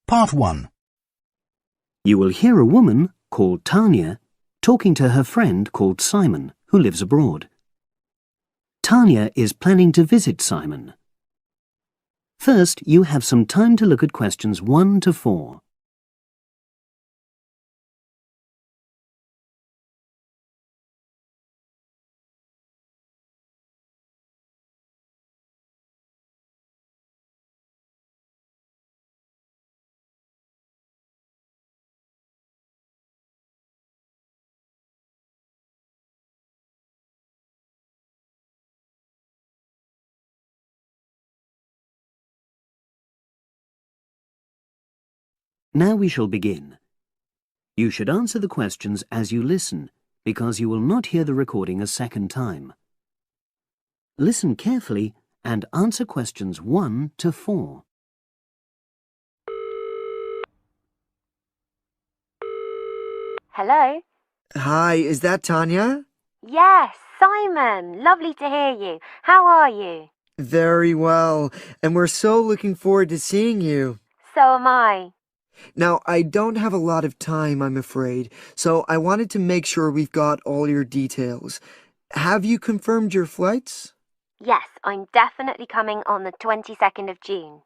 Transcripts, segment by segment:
Part 1. You will hear a woman called Tanya talking to her friend called Simon, who lives abroad. Tanya is planning to visit Simon. First, you have some time to look at questions 1 to 4. Now we shall begin. You should answer the questions as you listen, because you will not hear the recording a second time. Listen carefully and answer questions 1 to 4. Hello? Hi, is that Tanya? Yes, Simon. Lovely to hear you. How are you? Very well, and we're so looking forward to seeing you. So am I. Now, I don't have a lot of time, I'm afraid, so I wanted to make sure we've got all your details. Have you confirmed your flights? Yes, I'm definitely coming on the 22nd of June.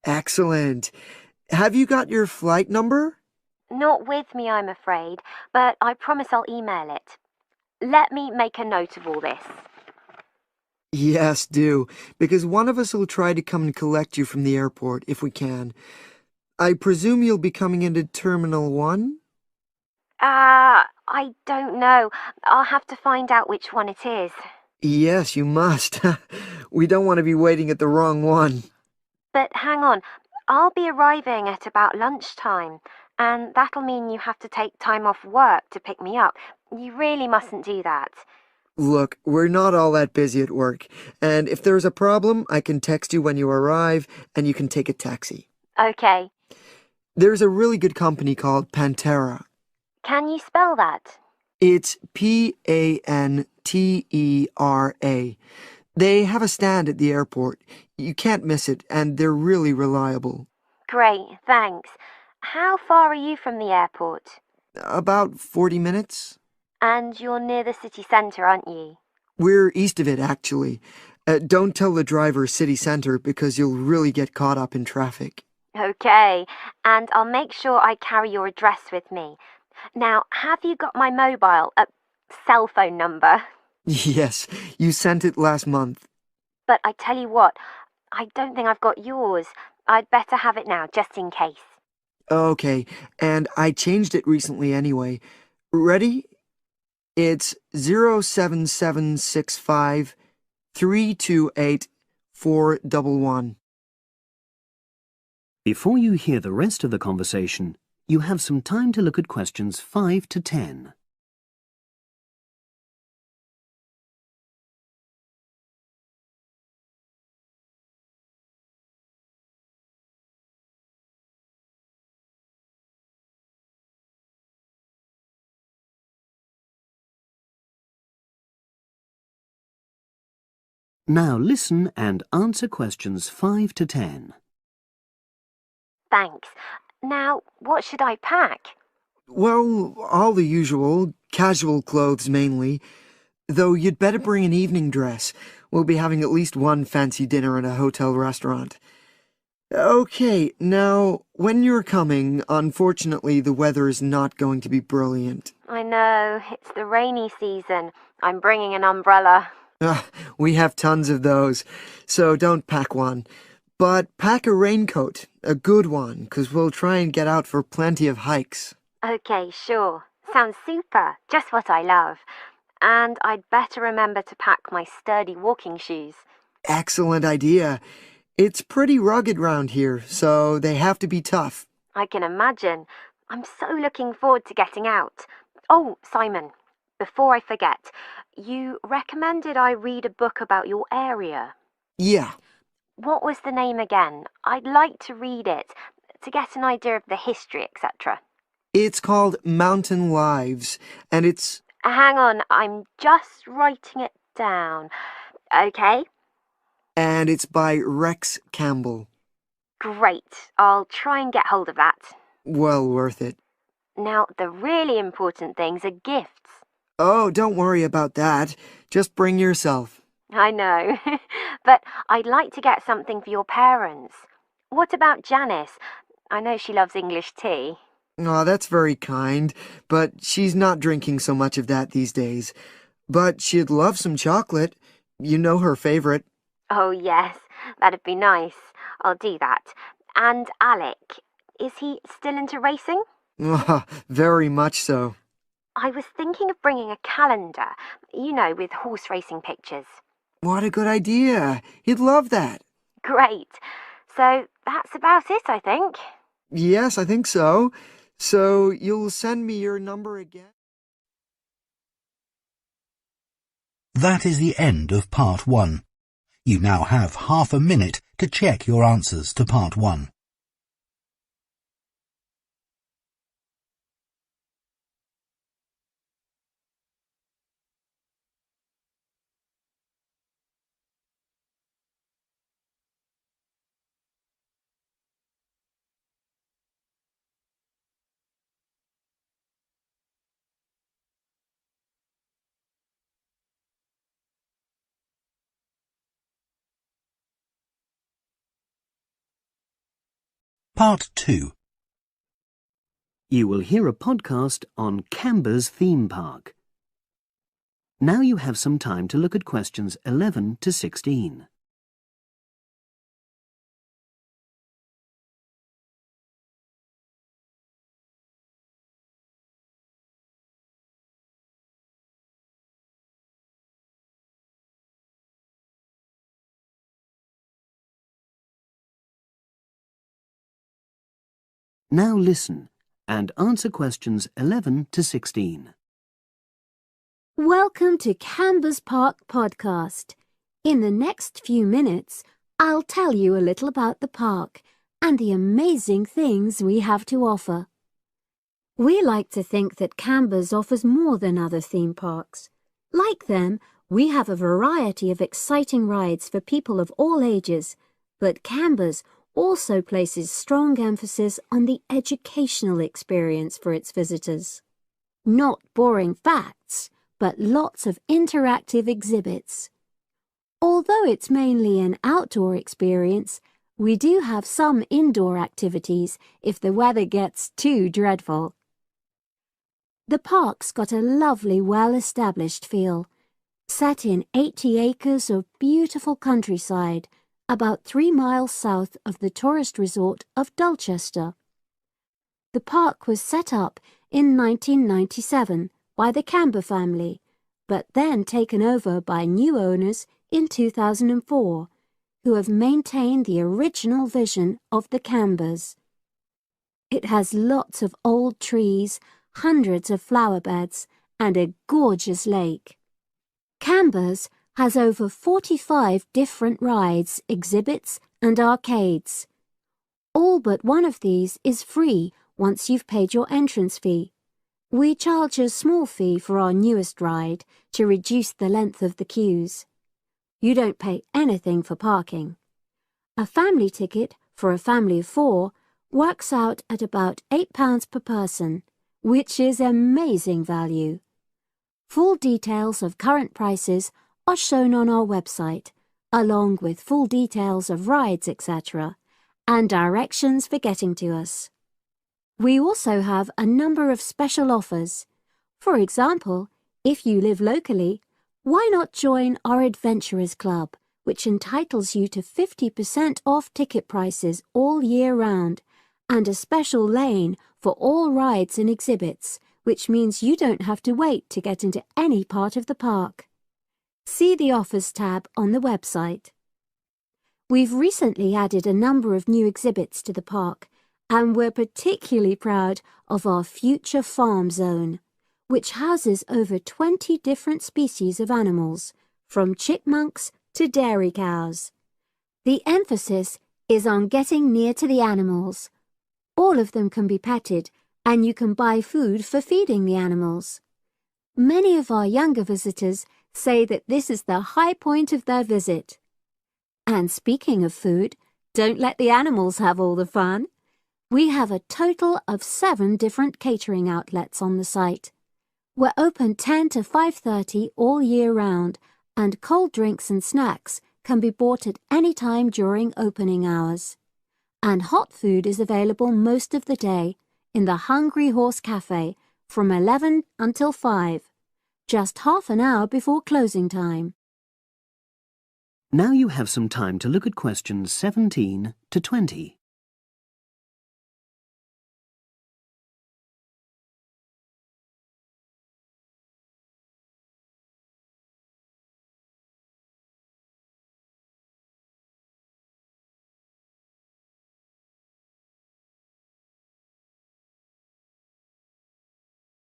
Excellent. Have you got your flight number? Not with me, I'm afraid, but I promise I'll email it. Let me make a note of all this. Yes, do, because one of us will try to come and collect you from the airport if we can. I presume you'll be coming into Terminal 1? I don't know. I'll have to find out which one it is. Yes, you must. We don't want to be waiting at the wrong one. But hang on, I'll be arriving at about lunchtime, and that'll mean you have to take time off work to pick me up. You really mustn't do that. Look, we're not all that busy at work, and if there's a problem, I can text you when you arrive, and you can take a taxi. Okay. There's a really good company called Pantera. Can you spell that? It's Pantera. They have a stand at the airport. You can't miss it, and they're really reliable. Great, thanks. How far are you from the airport? About 40 minutes. And you're near the city centre, aren't you? We're east of it, actually. Don't tell the driver city center because you'll really get caught up in traffic. Okay, and I'll make sure I carry your address with me. Now, have you got my mobile, cell phone number? Yes, you sent it last month. But I tell you what, I don't think I've got yours. I'd better have it now, just in case. Okay, and I changed it recently anyway. Ready? It's 07765 328 411. Before you hear the rest of the conversation, you have some time to look at questions 5 to 10. Now listen and answer questions 5 to 10. Thanks. Now, what should I pack? Well, all the usual, casual clothes mainly. Though you'd better bring an evening dress. We'll be having at least one fancy dinner in a hotel restaurant. Okay, now, when you're coming, unfortunately the weather is not going to be brilliant. I know, it's the rainy season. I'm bringing an umbrella. We have tons of those, so don't pack one. But pack a raincoat, a good one, 'cause we'll try and get out for plenty of hikes. Okay, sure. Sounds super. Just what I love. And I'd better remember to pack my sturdy walking shoes. Excellent idea. It's pretty rugged round here, so they have to be tough. I can imagine. I'm so looking forward to getting out. Oh, Simon, before I forget, you recommended I read a book about your area. Yeah. What was the name again? I'd like to read it, to get an idea of the history, etc. It's called Mountain Lives, and it's... Hang on, I'm just writing it down. Okay? And it's by Rex Campbell. Great, I'll try and get hold of that. Well worth it. Now, the really important things are gifts. Oh, don't worry about that. Just bring yourself. I know, but I'd like to get something for your parents. What about Janice? I know she loves English tea. Oh, that's very kind, but she's not drinking so much of that these days. But she'd love some chocolate. You know her favorite. Oh, yes, that'd be nice. I'll do that. And Alec, is he still into racing? Very much so. I was thinking of bringing a calendar, with horse racing pictures. What a good idea. He'd love that. Great. So that's about it, I think. Yes, I think so. So you'll send me your number again? That is the end of part 1. You now have half a minute to check your answers to part 1. Part 2. You will hear a podcast on Canberra's theme park. Now you have some time to look at questions 11 to 16. Now listen and answer questions 11 to 16. Welcome to Canberra's Park podcast. In the next few minutes, I'll tell you a little about the park and the amazing things we have to offer. We like to think that Canberra's offers more than other theme parks. Like them, we have a variety of exciting rides for people of all ages, but Canberra's also places strong emphasis on the educational experience for its visitors. Not boring facts, but lots of interactive exhibits. Although it's mainly an outdoor experience, we do have some indoor activities if the weather gets too dreadful. The park's got a lovely, well-established feel, set in 80 acres of beautiful countryside, about 3 miles south of the tourist resort of Dulchester. The park was set up in 1997 by the Canberra family, but then taken over by new owners in 2004, who have maintained the original vision of the Canberras. It has lots of old trees, hundreds of flower beds, and a gorgeous lake. Canberra's has over 45 different rides, exhibits, and arcades. All but one of these is free once you've paid your entrance fee. We charge a small fee for our newest ride to reduce the length of the queues. You don't pay anything for parking. A family ticket for a family of 4 works out at about £8 per person, which is amazing value. Full details of current prices are shown on our website, along with full details of rides, etc., and directions for getting to us. We also have a number of special offers. For example, if you live locally, why not join our Adventurers Club, which entitles you to 50% off ticket prices all year round, and a special lane for all rides and exhibits, which means you don't have to wait to get into any part of the park. See the Offers tab on the website. We've recently added a number of new exhibits to the park, and we're particularly proud of our Future Farm Zone, which houses over 20 different species of animals, from chipmunks to dairy cows. The emphasis is on getting near to the animals. All of them can be petted, and you can buy food for feeding the animals. Many of our younger visitors say that this is the high point of their visit. And speaking of food, Don't let the animals have all the fun. We have a total of 7 different catering outlets on the site. We're open 10 to 5:30 all year round, and cold drinks and snacks can be bought at any time during opening hours. And hot food is available most of the day in the Hungry Horse Cafe from 11 until 5, just half an hour before closing time. Now you have some time to look at questions 17 to 20.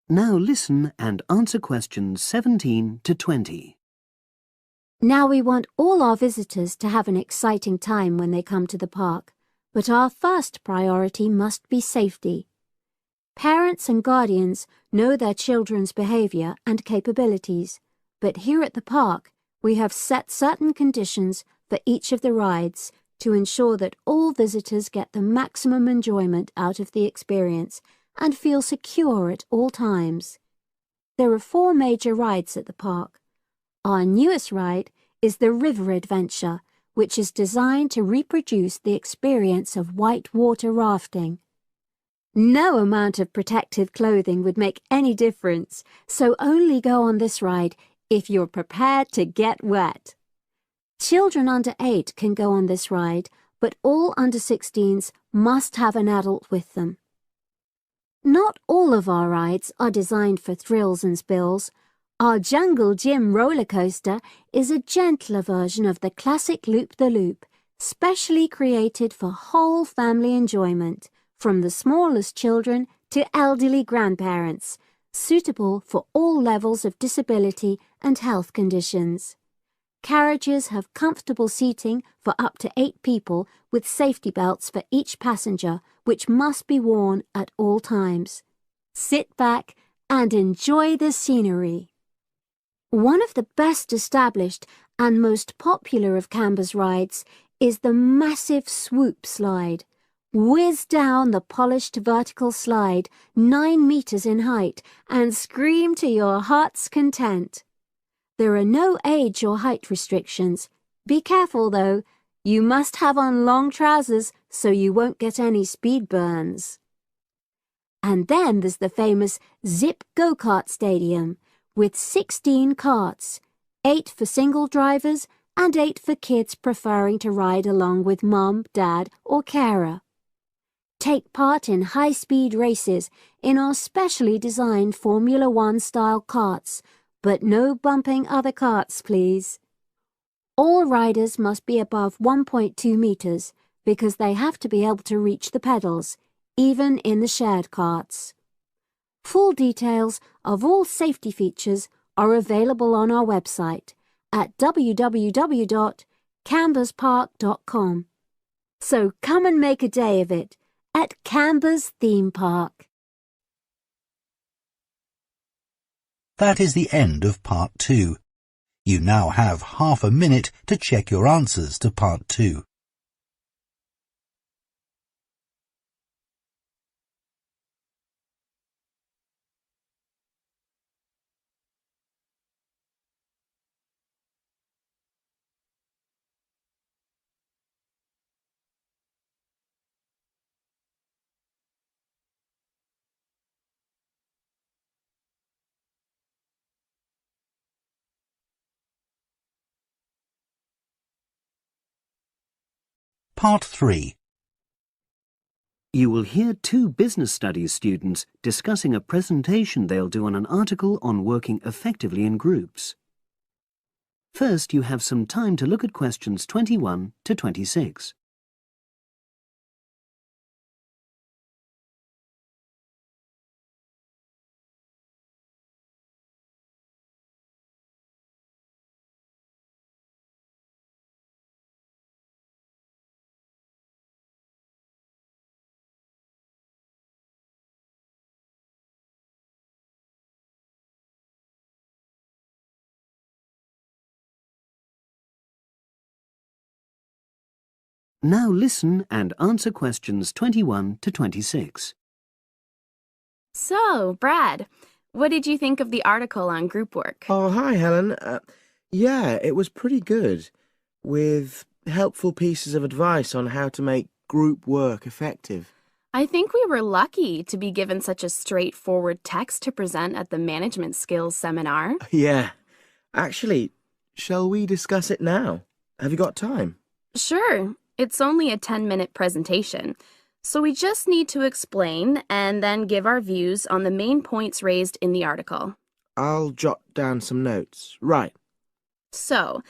Now listen and answer questions 17 to 20. Now we want all our visitors to have an exciting time when they come to the park, but our first priority must be safety. Parents and guardians know their children's behavior and capabilities, but here at the park we have set certain conditions for each of the rides to ensure that all visitors get the maximum enjoyment out of the experience and feel secure at all times. There are 4 major rides at the park. Our newest ride is the River Adventure, which is designed to reproduce the experience of whitewater rafting. No amount of protective clothing would make any difference, so only go on this ride if you're prepared to get wet. Children under 8 can go on this ride, but all under 16s must have an adult with them. Not all of our rides are designed for thrills and spills. Our Jungle Gym roller coaster is a gentler version of the classic Loop-the-Loop, specially created for whole family enjoyment, from the smallest children to elderly grandparents, suitable for all levels of disability and health conditions. Carriages have comfortable seating for up to 8 people with safety belts for each passenger, which must be worn at all times. Sit back and enjoy the scenery. One of the best established and most popular of Canberra's rides is the massive swoop slide. Whiz down the polished vertical slide 9 meters in height and scream to your heart's content. There are no age or height restrictions. Be careful though, you must have on long trousers so you won't get any speed burns. And then there's the famous Zip Go-Kart Stadium with 16 karts, 8 for single drivers and 8 for kids preferring to ride along with mum, dad or carer. Take part in high-speed races in our specially designed Formula 1 style karts, but no bumping other karts, please. All riders must be above 1.2 meters because they have to be able to reach the pedals, even in the shared karts. Full details of all safety features are available on our website at www.camberspark.com. So come and make a day of it at Canberra's theme park. That is the end of part 2. You now have half a minute to check your answers to part 2. Part 3. You will hear 2 business studies students discussing a presentation they'll do on an article on working effectively in groups. First, you have some time to look at questions 21 to 26. Now listen and answer questions 21 to 26. So, Brad, what did you think of the article on group work? Oh, hi, Helen. Yeah, it was pretty good, with helpful pieces of advice on how to make group work effective. I think we were lucky to be given such a straightforward text to present at the management skills seminar. Yeah. Actually, shall we discuss it now? Have you got time? Sure, it's only a 10-minute presentation, so we just need to explain and then give our views on the main points raised in the article. I'll jot down some notes. Right. So,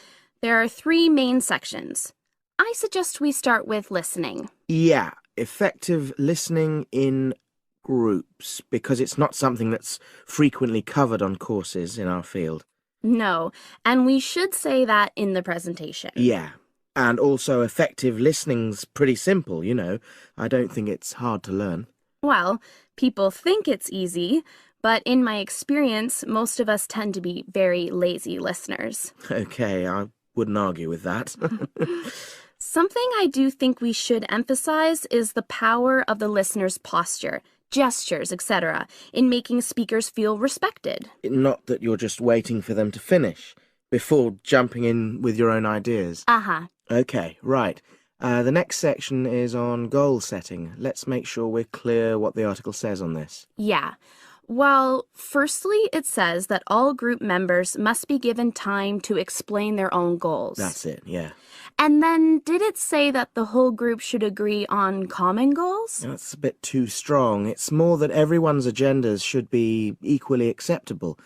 there are 3 main sections. I suggest we start with listening. Yeah, effective listening in groups, because it's not something that's frequently covered on courses in our field. No, and we should say that in the presentation. Yeah, and also effective listening's pretty simple, you know. I don't think it's hard to learn. Well, people think it's easy, but in my experience, most of us tend to be very lazy listeners. Okay, I wouldn't argue with that. Something I do think we should emphasize is the power of the listener's posture, gestures, etc., in making speakers feel respected. Not that you're just waiting for them to finish before jumping in with your own ideas. Uh-huh. Okay, right. The next section is on goal setting. Let's make sure we're clear what the article says on this. Yeah. Well, firstly, it says that all group members must be given time to explain their own goals. That's it, yeah. And then, did it say that the whole group should agree on common goals? That's a bit too strong. It's more that everyone's agendas should be equally acceptable.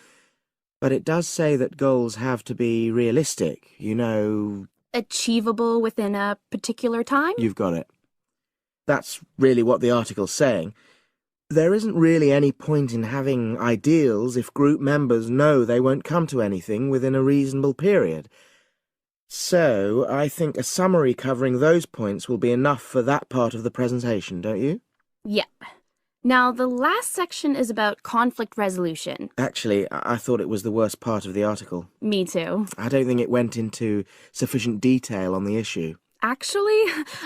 But it does say that goals have to be realistic, you know. Achievable within a particular time? You've got it. That's really what the article's saying. There isn't really any point in having ideals if group members know they won't come to anything within a reasonable period. So, I think a summary covering those points will be enough for that part of the presentation, don't you? Yep. Now, the last section is about conflict resolution. Actually, I thought it was the worst part of the article. Me too. I don't think it went into sufficient detail on the issue. Actually,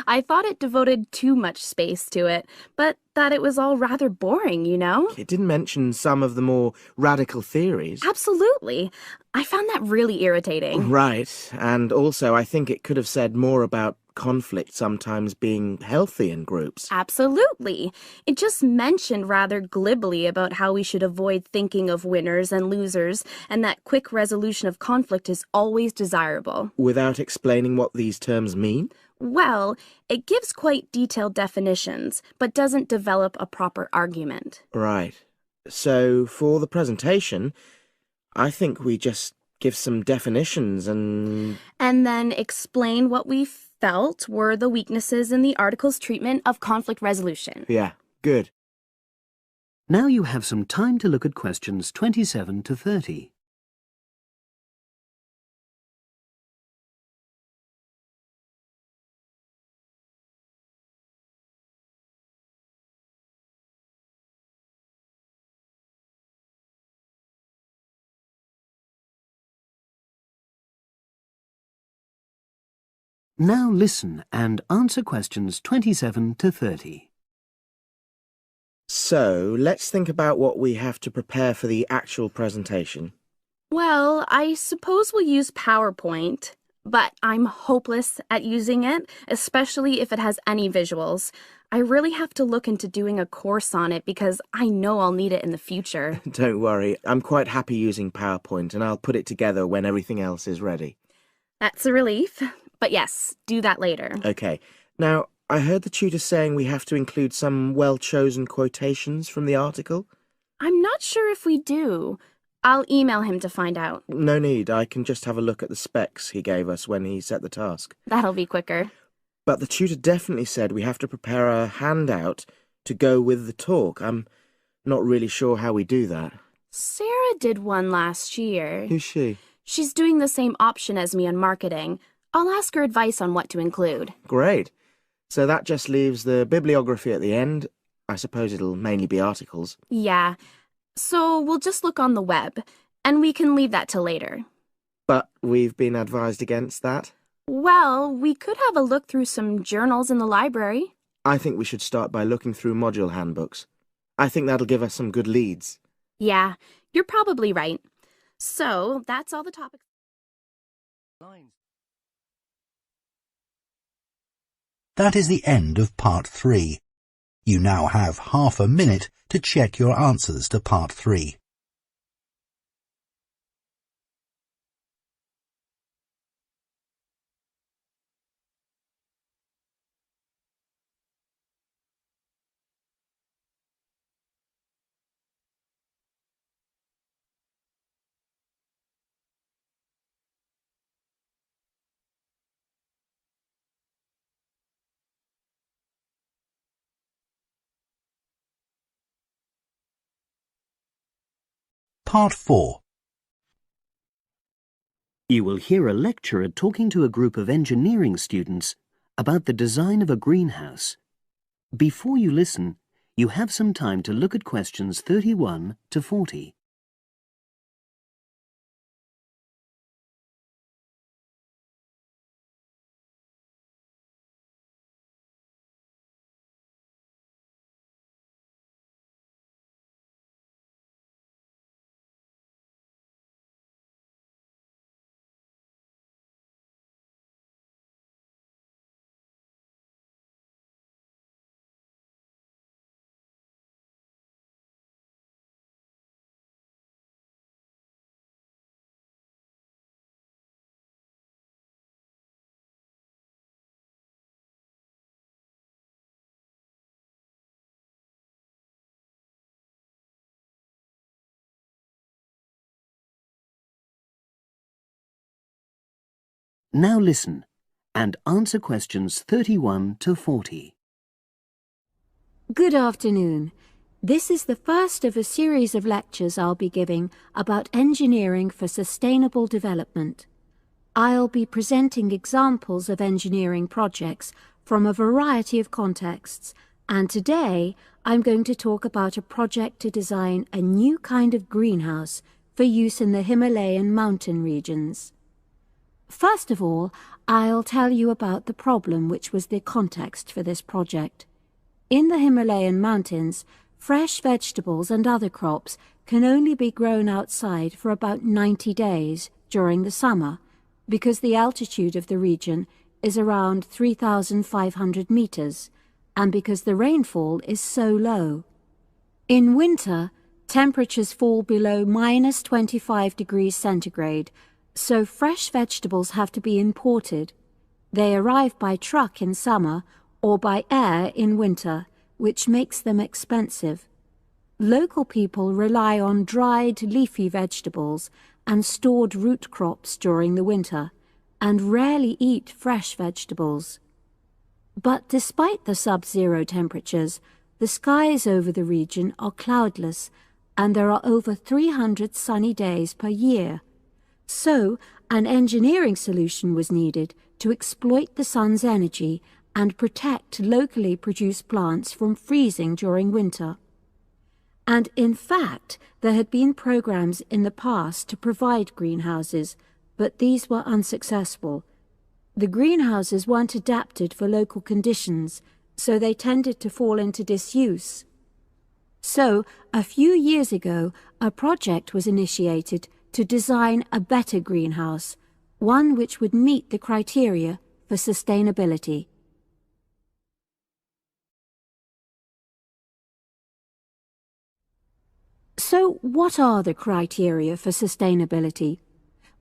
I thought it devoted too much space to it, but that it was all rather boring, you know? It didn't mention some of the more radical theories. Absolutely. I found that really irritating. Right, and also I think it could have said more about conflict sometimes being healthy in groups. Absolutely. It just mentioned rather glibly about how we should avoid thinking of winners and losers, and that quick resolution of conflict is always desirable. Without explaining what these terms mean? Well, it gives quite detailed definitions, but doesn't develop a proper argument. Right. So, for the presentation, I think we just give some definitions and then explain what we felt were the weaknesses in the article's treatment of conflict resolution. Yeah, good. Now you have some time to look at questions 27 to 30. Now listen and answer questions 27 to 30. So, let's think about what we have to prepare for the actual presentation. Well, I suppose we'll use PowerPoint, but I'm hopeless at using it, especially if it has any visuals. I really have to look into doing a course on it because I know I'll need it in the future. Don't worry, I'm quite happy using PowerPoint and I'll put it together when everything else is ready. That's a relief. But yes, do that later. Okay. Now, I heard the tutor saying we have to include some well-chosen quotations from the article. I'm not sure if we do. I'll email him to find out. No need. I can just have a look at the specs he gave us when he set the task. That'll be quicker. But the tutor definitely said we have to prepare a handout to go with the talk. I'm not really sure how we do that. Sarah did one last year. Who's she? She's doing the same option as me on marketing. I'll ask her advice on what to include. Great. So that just leaves the bibliography at the end. I suppose it'll mainly be articles. Yeah. So we'll just look on the web, and we can leave that till later. But we've been advised against that? Well, we could have a look through some journals in the library. I think we should start by looking through module handbooks. I think that'll give us some good leads. Yeah, you're probably right. So, that's all the topics. That is the end of part 3. You now have half a minute to check your answers to part 3. Part 4. You will hear a lecturer talking to a group of engineering students about the design of a greenhouse. Before you listen, you have some time to look at questions 31 to 40. Now listen and answer questions 31 to 40. Good afternoon. This is the first of a series of lectures I'll be giving about engineering for sustainable development. I'll be presenting examples of engineering projects from a variety of contexts, and today I'm going to talk about a project to design a new kind of greenhouse for use in the Himalayan mountain regions. First of all, I'll tell you about the problem which was the context for this project. In the Himalayan mountains, fresh vegetables and other crops can only be grown outside for about 90 days during the summer, because the altitude of the region is around 3,500 meters, and because the rainfall is so low. In winter, temperatures fall below minus 25 degrees centigrade, so fresh vegetables have to be imported. They arrive by truck in summer or by air in winter, which makes them expensive. Local people rely on dried leafy vegetables and stored root crops during the winter, and rarely eat fresh vegetables. But despite the sub-zero temperatures, the skies over the region are cloudless, and there are over 300 sunny days per year. So, an engineering solution was needed to exploit the sun's energy and protect locally produced plants from freezing during winter. And in fact, there had been programs in the past to provide greenhouses, but these were unsuccessful. The greenhouses weren't adapted for local conditions, so they tended to fall into disuse. So, a few years ago, a project was initiated to design a better greenhouse, one which would meet the criteria for sustainability. So, what are the criteria for sustainability?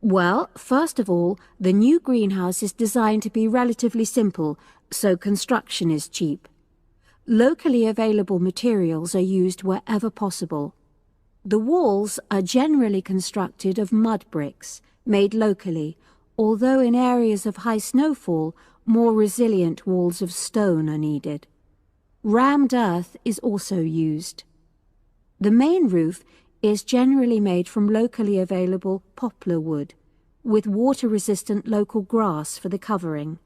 Well, first of all, the new greenhouse is designed to be relatively simple, so construction is cheap. Locally available materials are used wherever possible. The walls are generally constructed of mud bricks, made locally, although in areas of high snowfall, more resilient walls of stone are needed. Rammed earth is also used. The main roof is generally made from locally available poplar wood, with water-resistant local grass for the covering.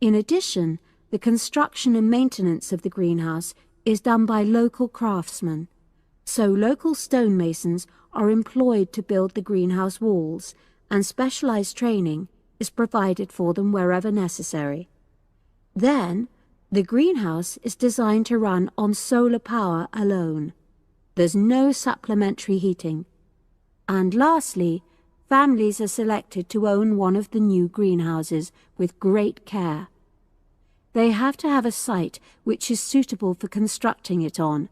In addition, the construction and maintenance of the greenhouse is done by local craftsmen, so local stonemasons are employed to build the greenhouse walls, and specialized training, is provided for them wherever necessary. Then, the greenhouse is designed to run on solar power alone. There's no supplementary heating. And lastly, families are selected to own one of the new greenhouses with great care. They have to have a site which is suitable for constructing it on.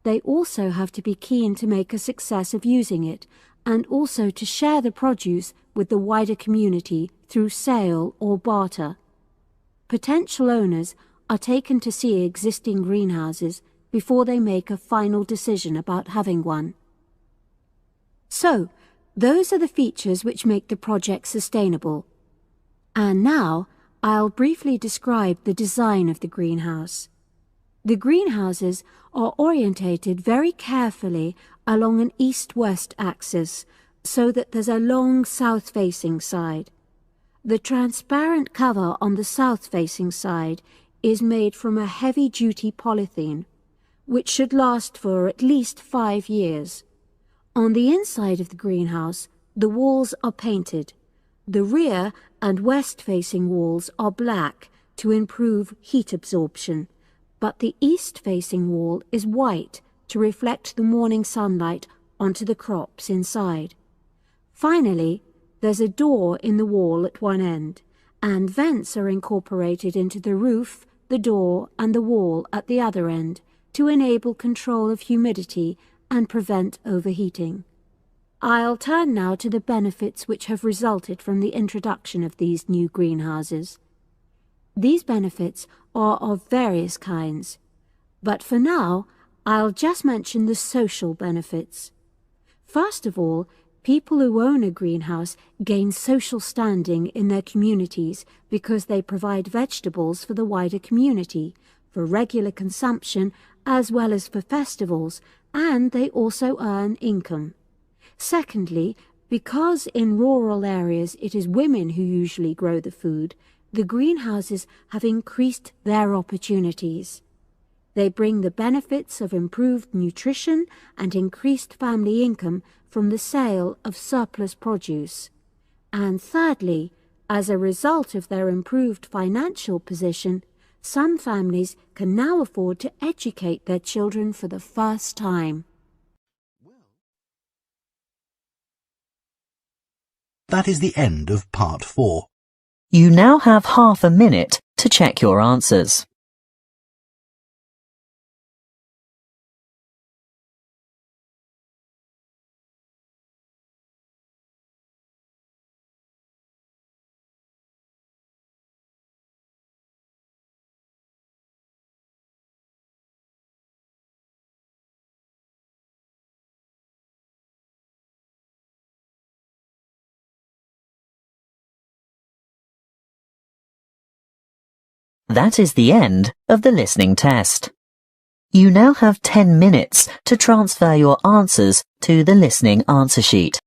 They also have to be keen to make a success of using it, and also to share the produce with the wider community through sale or barter. Potential owners are taken to see existing greenhouses before they make a final decision about having one. So, those are the features which make the project sustainable. And now, I'll briefly describe the design of the greenhouse. The greenhouses are orientated very carefully along an east-west axis, so that there's a long south-facing side. The transparent cover on the south-facing side is made from a heavy-duty polythene, which should last for at least 5 years. On the inside of the greenhouse, the walls are painted. The rear and west-facing walls are black to improve heat absorption, but the east-facing wall is white to reflect the morning sunlight onto the crops inside. Finally, there's a door in the wall at one end, and vents are incorporated into the roof, the door, and the wall at the other end to enable control of humidity and prevent overheating. I'll turn now to the benefits which have resulted from the introduction of these new greenhouses. These benefits are of various kinds, but for now, I'll just mention the social benefits. First of all, people who own a greenhouse gain social standing in their communities because they provide vegetables for the wider community, for regular consumption as well as for festivals, and they also earn income. Secondly, because in rural areas it is women who usually grow the food, the greenhouses have increased their opportunities. They bring the benefits of improved nutrition and increased family income from the sale of surplus produce. And thirdly, as a result of their improved financial position, some families can now afford to educate their children for the first time. That is the end of part 4. You now have half a minute to check your answers. That is the end of the listening test. You now have 10 minutes to transfer your answers to the listening answer sheet.